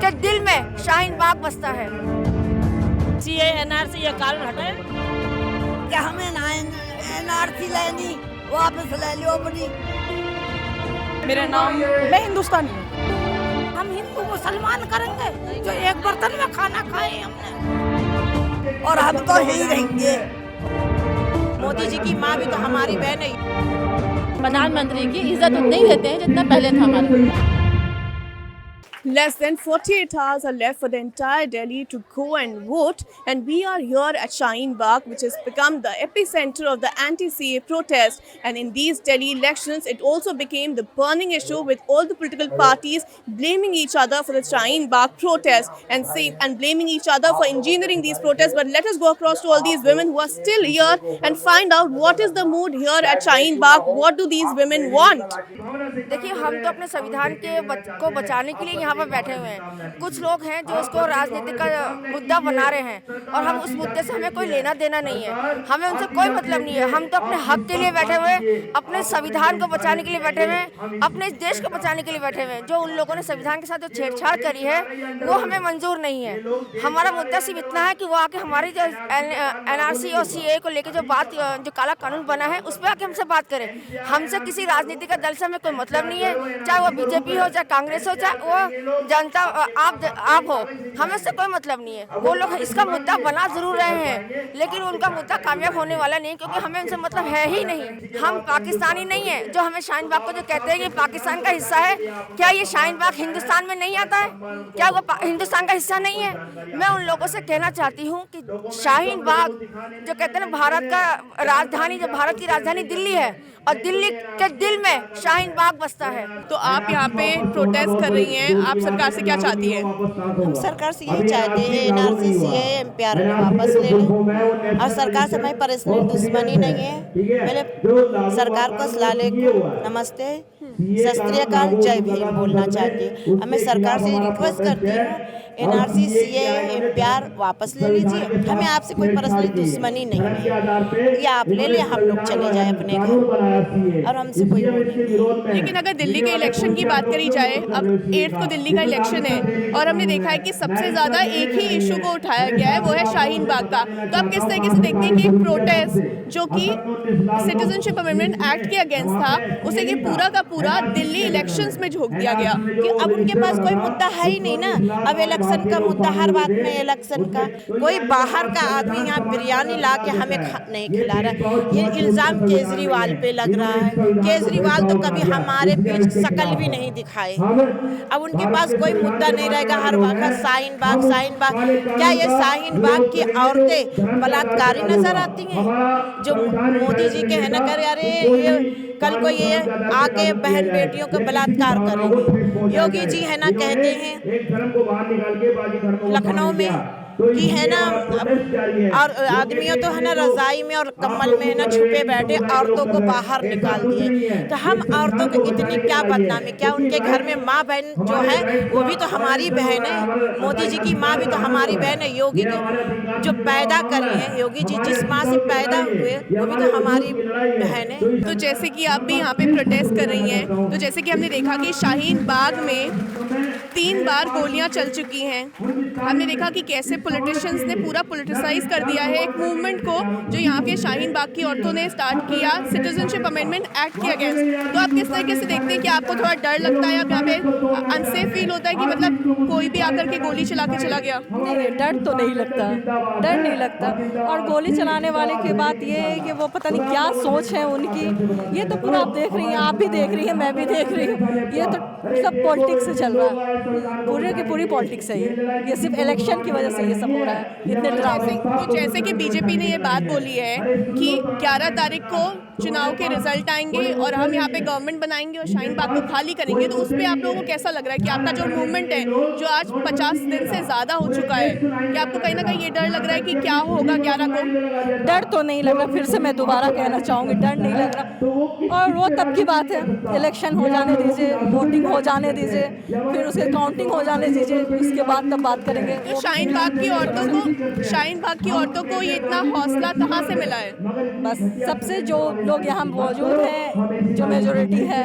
के दिल में शाहीन बाग बसता है। सीए एनआरसी ये कानून हटाए कि हमें ना एनआरसी लेनी, वापस ले लो अपनी। मेरा नाम, मैं हिंदुस्तानी हूँ। हम हिंदू मुसलमान करेंगे जो एक बर्तन में खाना खाए हमने, और हम तो यही रहेंगे। मोदी जी की माँ भी तो हमारी बहन है। प्रधानमंत्री की इज्जत उतनी देते हैं जितना पहले था हमारे। Less than 48 hours are left for the entire Delhi to go and vote, and we are here at Shaheen Bagh, which has become the epicenter of the anti-CA protest. And in these Delhi elections, it also became the burning issue, with all the political parties blaming each other for the Shaheen Bagh protest and blaming each other for engineering these protests. But let us go across to all these women who are still here and find out what is the mood here at Shaheen Bagh. What do these women want? देखिए, हम तो अपने संविधान को बचाने के लिए यहाँ पर बैठे हुए हैं। कुछ लोग हैं जो उसको राजनीतिक का मुद्दा बना रहे हैं, और हम उस मुद्दे से हमें कोई लेना देना नहीं है। हमें उनसे कोई मतलब नहीं है। हम तो अपने हक के लिए बैठे हुए हैं, अपने संविधान को बचाने के लिए बैठे हुए हैं, अपने इस देश को बचाने के लिए बैठे हुए हैं। जो उन लोगों ने संविधान के साथ जो छेड़छाड़ करी है वो हमें मंजूर नहीं है। हमारा मुद्दा सिर्फ इतना है कि वो आके हमारी जो एनआरसी और सीए को लेकर जो काला कानून बना है उस पर आके हमसे बात करें। हमसे किसी राजनीतिक दल से हमें कोई मतलब नहीं है, चाहे वो बीजेपी हो, चाहे कांग्रेस हो, चाहे वो जनता आप हो, हमें उससे कोई मतलब नहीं है। वो लोग इसका मुद्दा बना जरूर रहे हैं, लेकिन उनका मुद्दा कामयाब होने वाला नहीं, क्योंकि हमें उनसे मतलब है ही नहीं। हम पाकिस्तानी नहीं है। जो हमें शाहीन बाग को जो कहते हैं कि पाकिस्तान का हिस्सा है, क्या ये शाहीन बाग हिंदुस्तान में नहीं आता है? क्या वो हिंदुस्तान का हिस्सा नहीं है? मैं उन लोगों से कहना चाहती हूँ कि शाहीन बाग जो कहते हैं ना, भारत का राजधानी, जो भारत की राजधानी दिल्ली है, और दिल्ली के दिल में शाहीन बाग बसता है। तो आप यहाँ पे प्रोटेस्ट कर रही हैं, आप सरकार से क्या चाहती हैं? हम सरकार से यही चाहते हैं एनआरसी सीए एमपीआर में वापस ले लें, और सरकार से हमारी पर्सनल दुश्मनी नहीं है। पहले सरकार को सलाम अलैकुम, नमस्ते, सत श्री अकाल, जय भीम बोलना चाहती हूँ। हमें सरकार से रिक्वेस्ट करती हूँ, एनआरसी सीए एमपीआर वापस ले लीजिए। हमें आपसे कोई पर्सनल दुश्मनी नहीं है, या आप ले लें, हम लोग चले जाए अपने घर, और हमसे कोई नहीं। लेकिन अगर दिल्ली के इलेक्शन की बात करी जाए, अब 8 को दिल्ली का इलेक्शन है, और हमने देखा है कि सबसे ज़्यादा एक ही इशू को उठाया गया है, वो है शाहीन बाग का। तो आप किस तरीके से देखते हैं कि एक प्रोटेस्ट जो कि सिटीजनशिप अमेंडमेंट एक्ट के अगेंस्ट था, उसे कि पूरा का पूरा दिल्ली इलेक्शंस में झोंक दिया गया? कि अब उनके पास कोई मुद्दा है ही नहीं ना। अब इलेक्शन का मुद्दा, हर बात में इलेक्शन का। कोई बाहर का आदमी यहाँ बिरयानी ला के हमें नहीं खिला रहा। ये इल्ज़ाम केजरीवाल पे लग रहा है। केजरीवाल तो कभी हमारे बीच शकल भी नहीं दिखाए। अब उनके पास कोई मुद्दा नहीं रहेगा, हर वक्त शाहीन बाग, शाहीन बाग। क्या ये शाहीन बाग की औरतें बलात्कारी नजर आती हैं? जो मोदी जी के है ना, करे अरे ये कल को ये आके बहन बेटियों को बलात्कार करेंगे। योगी जी है ना, कहते हैं लखनऊ में कि है ना, और आदमियों तो है ना रजाई में और कम्बल में है ना छुपे बैठे, औरतों को बाहर निकाल दिए। तो हम औरतों को इतनी क्या बदनामी? क्या उनके घर में माँ बहन जो है वो भी तो हमारी बहन है। मोदी जी की माँ भी तो हमारी बहन है। योगी को जो पैदा करी है, योगी जी जिस माँ से पैदा हुए, वो भी तो हमारी बहन है। तो जैसे कि आप भी यहाँ पे प्रोटेस्ट कर रही हैं, तो जैसे कि हमने देखा कि शाहीन बाग में 3 बार गोलियां चल चुकी हैं। हमने देखा कि कैसे पॉलिटिशियंस ने पूरा पॉलिटिसाइज कर दिया है एक मूवमेंट को, जो यहाँ के शाहीन बाग की औरतों ने स्टार्ट किया सिटीजनशिप अमेंडमेंट एक्ट के अगेंस्ट। तो आप किस तरीके से देखते हैं कि आपको थोड़ा डर लगता है, आप यहाँ पे अनसेफ फील होता है कि मतलब कोई भी आकर के गोली चला के चला गया? नहीं, डर तो नहीं लगता, डर नहीं लगता। और गोली चलाने वाले की बात ये है कि वो पता नहीं क्या सोच है उनकी। ये तो पूरा आप देख रही हैं, आप भी देख रही हैं, मैं भी देख रही हूँ। ये तो सब पॉलिटिक्स से चल रहा है, पूरे की पूरी पॉलिटिक्स है ये सिर्फ इलेक्शन की वजह से ये सब हो रहा है, इतने ड्रामे। तो जैसे कि बीजेपी ने ये बात बोली है कि 11 तारीख को चुनाव के रिजल्ट आएंगे और हम यहाँ पे गवर्नमेंट बनाएंगे और शाहीन बाग को खाली करेंगे, तो उस पर आप लोगों को कैसा लग रहा है कि आपका जो मूवमेंट है जो आज 50 दिन से ज़्यादा हो चुका है, कि आपको कहीं ना कहीं ये डर लग रहा है कि क्या होगा 11 को? डर तो नहीं लग रहा, फिर से मैं दोबारा कहना चाहूँगी, डर नहीं लग रहा। और वो तब की बात है, इलेक्शन हो जाने दीजिए, वोटिंग हो जाने दीजिए, फिर उसके काउंटिंग हो जाने दीजिए, उसके बाद तब बात करेंगे। तो शाहीन बाग की औरतों को ये इतना हौसला कहाँ से मिला है? बस सबसे जो लोग यहाँ मौजूद हैं, जो मेजोरिटी है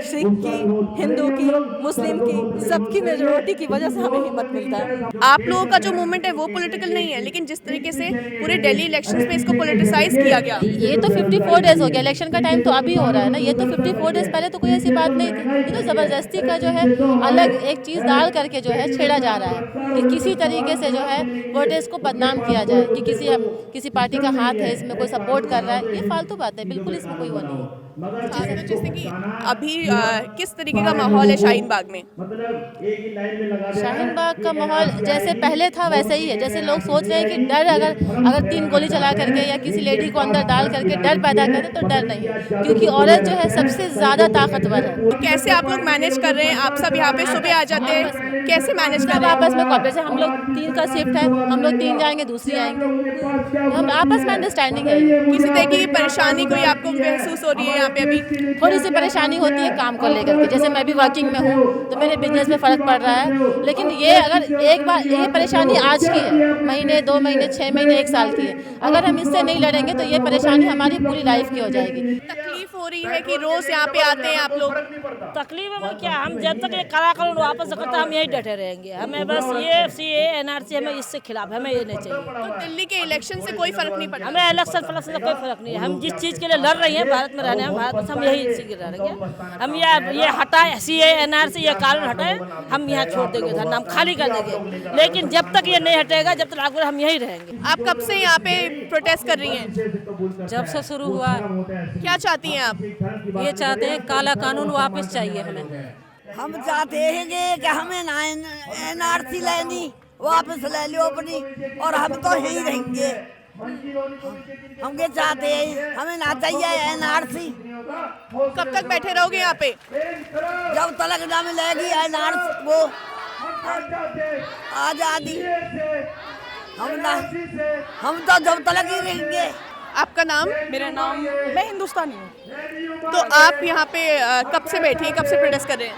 सिख की, हिंदू की, मुस्लिम की, सबकी मेजोरिटी की वजह से हमें हिम्मत मिलता है। आप लोगों का जो मूवमेंट है वो पॉलिटिकल नहीं है, लेकिन जिस तरीके से पूरे दिल्ली इलेक्शंस में इसको पॉलिटिसाइज किया गया। ये तो 54 डेज हो गया, इलेक्शन का टाइम तो अभी हो रहा है ना। ये तो 54 डेज पहले तो कोई ऐसी बात नहीं थी। ये तो ज़बरदस्ती का जो है अलग एक चीज़ डाल करके जो है छेड़ा जा रहा है कि किसी तरीके से जो है वोटर्स को बदनाम किया जाए कि किसी पार्टी का हाथ है इसमें, कोई सपोर्ट कर रहा है। ये फालतू बात है, बिल्कुल इसमें कोई वो नहीं है। तो जैसे कि अभी किस तरीके का माहौल है शाहीन बाग में? शाहीन बाग का माहौल जैसे पहले था वैसे ही है। जैसे लोग सोच रहे हैं कि डर अगर 3 गोली चला करके या किसी लेडी को अंदर डाल करके डर पैदा करे तो डर नहीं है, क्योंकि औरत जो है सबसे ज़्यादा ताकतवर है। तो कैसे आप लोग मैनेज कर रहे हैं? आप सब यहाँ पे सुबह आ जाते हैं, कैसे मैनेज कर सब रहे हैं? आपस में कॉपरेट से हम लोग 3 का शिफ्ट है, हम लोग 3 जाएंगे, दूसरी आएंगे, हम आपस में अंडरस्टैंडिंग है। किसी तरह की परेशानी कोई आपको महसूस हो रही है यहाँ पे? अभी थोड़ी सी परेशानी होती है काम को लेकर के, जैसे मैं भी वर्किंग में हूँ तो मेरे बिजनेस में फ़र्क पड़ रहा है। लेकिन ये अगर एक बार ये परेशानी आज की है, महीने 2 महीने 6 महीने 1 साल की है, अगर हम इससे नहीं लड़ेंगे तो ये परेशानी हमारी पूरी लाइफ की हो जाएगी। तकलीफ हो रही है कि रोज यहाँ पे आते हैं आप लोग? तकलीफ में क्या, हम जब तक ये कड़ा कानून वापस करते हम यही डटे रहेंगे। हमें बस ये CAA NRC हमें इससे खिलाफ, हमें ये नहीं चाहिए। तो दिल्ली के इलेक्शन से कोई फर्क नहीं पड़ा? हमें इलेक्शन फलेक्शन से कोई फर्क नहीं है। हम जिस चीज़ के लिए लड़ रही हैं, भारत में रहने हैं, भारत में हम यही इसी के लड़ रहे हैं। हम ये हटाए CAA NRC ये कानून हटाए, हम यहाँ छोड़ देंगे धरना, हम खाली कर देंगे। लेकिन जब तक ये नहीं हटेगा, जब तक लागू हम यही रहेंगे। आप कब से यहाँ पे प्रोटेस्ट कर रही हैं? जब से शुरू हुआ, क्या चाहती हैं आप? ये चाहते हैं काला कानून वापस चाहिए हमें। हम चाहते हैं कि हमें ना NRC लेनी वापस ले लो अपनी, और हम तो यहीं रहेंगे। हम ये चाहते हैं, हमें ना चाहिए NRC। कब तक बैठे रहोगे यहाँ पे? जब तक ना मिलेगी NRC वो आज़ादी, हम तो जब तक ही रहेंगे। आपका नाम? मेरा नाम, मैं हिंदुस्तानी हूँ। तो आप यहाँ पे कब से बैठी हैं, कब से प्रोटेस्ट कर रहे हैं?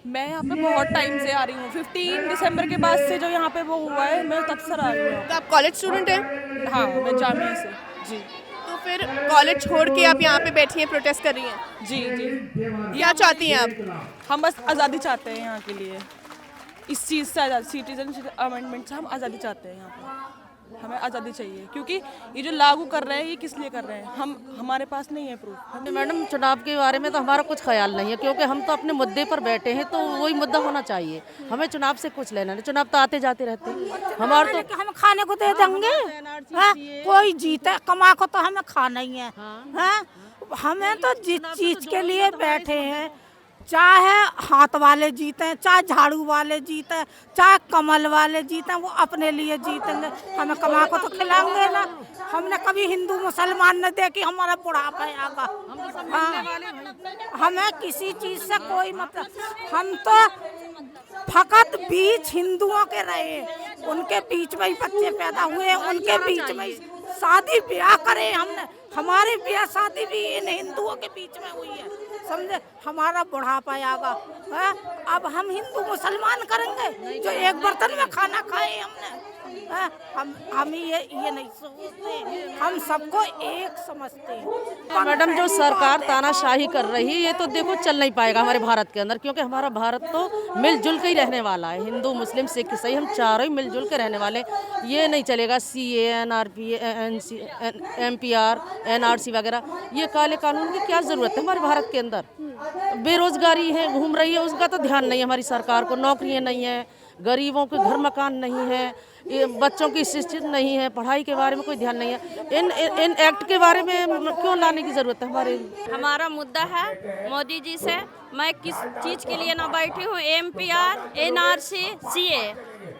मैं यहाँ पे बहुत टाइम से आ रही हूँ। 15 दिसंबर के बाद से जो यहाँ पे वो हुआ है, मैं तब से आ रही हूँ। तो आप कॉलेज स्टूडेंट हैं? हाँ, मैं जामिया से। जी तो फिर कॉलेज छोड़ के आप यहाँ पे बैठी हैं, प्रोटेस्ट कर रही हैं? जी जी, क्या चाहती हैं आप? हम बस आज़ादी चाहते हैं यहाँ के लिए। इस चीज़ से आज़ादी, सिटीजनशिप अमेंडमेंट से हम आज़ादी चाहते हैं। यहाँ पे हमें आज़ादी चाहिए, क्योंकि ये जो लागू कर रहे हैं ये किस लिए कर रहे हैं, हमारे पास नहीं है प्रूफ। मैडम, चुनाव के बारे में तो हमारा कुछ ख्याल नहीं है, क्योंकि हम तो अपने मुद्दे पर बैठे हैं, तो वही मुद्दा होना चाहिए। हमें चुनाव से कुछ लेना नहीं, चुनाव तो आते जाते रहते हैं। हमारे तो हम खाने को दे देंगे, कोई जीता कमा को तो हमें खाना ही है। हमें तो जिस चीज के लिए बैठे हैं, चाहे हाथ वाले जीते, चाहे झाड़ू वाले जीते, चाहे कमल वाले जीते, वो अपने लिए जीतेंगे। हमें कमा को तो खिलाएंगे ना। हमने कभी हिंदू मुसलमान न देखी हमारा बुढ़ापा आगा। हमें किसी चीज से कोई मतलब, हम तो फकत बीच हिंदुओं के रहे, उनके बीच में ही बच्चे पैदा हुए, उनके बीच में शादी ब्याह करे हमने। हमारी ब्याह शादी भी इन हिंदुओं के बीच में हुई है, समझे। हमारा बुढ़ापा आगा है, अब हम हिंदू मुसलमान करेंगे जो एक बर्तन में खाना खाए हमने। हम ये नहीं सोचते, हम सबको एक समझते हैं। मैडम, जो सरकार तानाशाही कर रही है, ये तो देखो चल नहीं पाएगा हमारे भारत के अंदर, क्योंकि हमारा भारत तो मिलजुल के ही रहने वाला है। हिंदू मुस्लिम सिख ईसाई हम चारों ही मिलजुल के रहने वाले। ये नहीं चलेगा CAA NRP MPR NRC वगैरह, ये काले कानून की क्या ज़रूरत है हमारे भारत के अंदर। बेरोजगारी है, घूम रही है, उसका तो ध्यान नहीं है हमारी सरकार को। नौकरियाँ नहीं है, गरीबों के घर मकान नहीं है, ये बच्चों की शिक्षित नहीं है, पढ़ाई के बारे में कोई ध्यान नहीं है। इन एक्ट के बारे में क्यों लाने की ज़रूरत है हमारे? हमारा मुद्दा है मोदी जी से, मैं किस चीज़ के लिए ना बैठी हूँ, MPR NRC CAA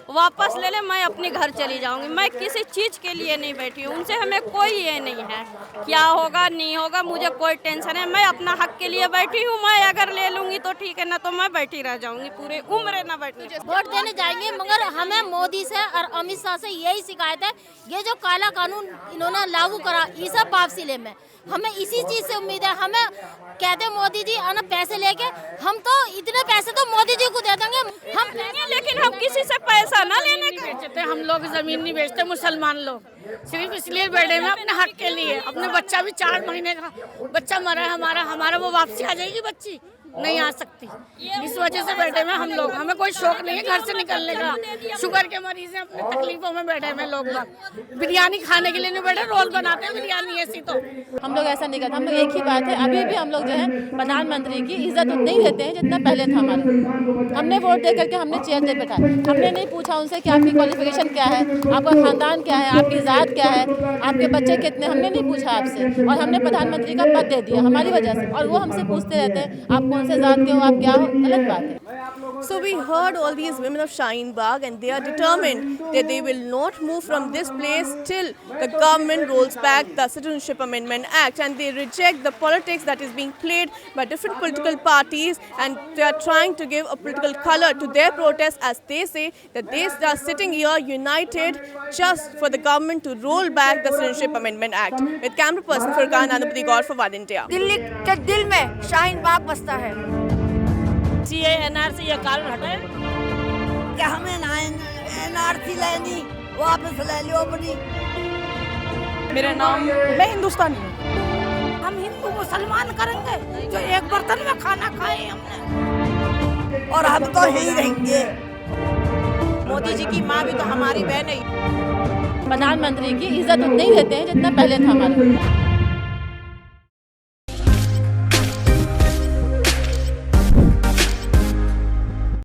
वापस ले ले, मैं अपने घर चली जाऊंगी। मैं किसी चीज़ के लिए नहीं बैठी हूँ, उनसे हमें कोई ये नहीं है क्या होगा नहीं होगा, मुझे कोई टेंशन है। मैं अपना हक के लिए बैठी हूँ, मैं अगर ले लूँगी तो ठीक है, ना तो मैं बैठी रह जाऊँगी पूरी उम्र ना बैठी। वोट देने जाएंगे, मगर हमें मोदी से और अमित शाह से यही शिकायत है, ये जो काला कानून इन्होंने लागू करा, ये सब वापसी ले में हमें इसी चीज से उम्मीद है। हमें कहते मोदी जी पैसे लेके, हम तो इतने पैसे तो मोदी जी को दे देंगे हम, लेकिन हम किसी से पैसा ना लेने का। बेचते हम लोग, जमीन नहीं बेचते मुसलमान लोग, सिर्फ इसलिए बैठे हैं अपने हक के लिए। अपने बच्चा भी 4 महीने का बच्चा मरा है हमारा वो वापसी आ जाएगी, बच्ची नहीं आ सकती, इस वजह से बैठे हुए हम लोग। हमें कोई शौक नहीं है घर से निकलने का। शुगर के मरीज हैं, अपने तकलीफों में बैठे हुए लोग बाग। बिरयानी खाने के लिए नहीं बैठे, रोज बनाते हैं बिरयानी ऐसी। तो हम लोग ऐसा नहीं करते। हम लोग एक ही बात है, अभी भी हम लोग जो है प्रधानमंत्री की इज्जत उतनी ही देते हैं जितना पहले था हमारा। हमने वोट दे करके हमने चेयर दे बैठा, हमने नहीं पूछा उनसे कि आपकी क्वालिफिकेशन क्या है, आपका खानदान क्या है, आपकी ज़ात क्या है, आपके बच्चे कितने, हमने नहीं पूछा आपसे। और हमने प्रधानमंत्री का पद दे दिया हमारी वजह से, और वो हमसे पूछते रहते हैं आप कौन से ज़ात के हो, आप क्या हो। गलत बात है। So we heard all these women of Shaheen Bagh, and they are determined that they will not move from this place till the government rolls back the Citizenship Amendment Act, and they reject the politics that is being played by different political parties, and they are trying to give a political color to their protest, as they say that they are sitting here united just for the government to roll back the Citizenship Amendment Act. With camera person Furqan Anupati Gaur for One India. Delhi के दिल में शाहीन बाग बसता है। CA NRC ये कानून हटाए क्या हमें ना NRC लेनी, वापस ले लो अपनी। मेरा नाम, मैं हिंदुस्तानी हूँ। हम हिंदू मुसलमान करेंगे जो एक बर्तन में खाना खाए हमने, और हम तो यही रहेंगे। मोदी जी की माँ भी तो हमारी बहन है। प्रधानमंत्री की इज्जत उतनी ही देते हैं जितना पहले था हमारा।